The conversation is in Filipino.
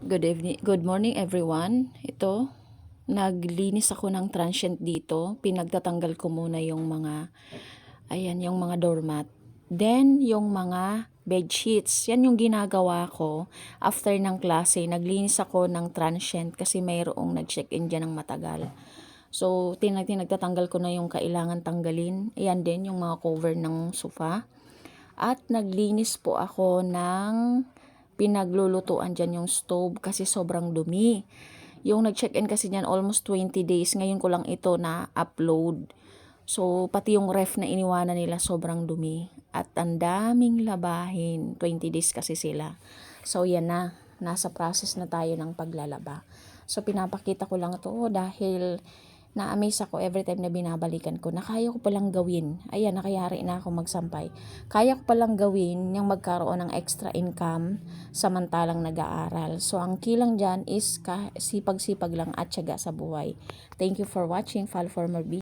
Good morning everyone. Ito, naglinis ako ng transient dito. Pinagtatanggal ko muna yung yung mga doormat. Then, yung mga bed sheets. Yan yung ginagawa ko after ng klase. Naglinis ako ng transient kasi mayroong nag-check-in dyan ng matagal. So, tinagtatanggal ko na yung kailangan tanggalin. Ayan din yung mga cover ng sofa. At naglinis po ako ng pinaglulutuan dyan yung stove kasi sobrang dumi. Yung nag-check-in kasi dyan almost 20 days. Ngayon ko lang ito na-upload. So, pati yung ref na iniwanan nila sobrang dumi. At ang daming labahin. 20 days kasi sila. So, yan na. Nasa process na tayo ng paglalaba. So, pinapakita ko lang to dahil na-amaze ako every time na binabalikan ko na kaya ko palang gawin. Ayan, nakayari na ako magsampay. Kaya ko palang gawin yung magkaroon ng extra income samantalang nag-aaral. So, ang key lang dyan is sipag-sipag lang at tiyaga sa buhay. Thank you for watching. Follow for more videos.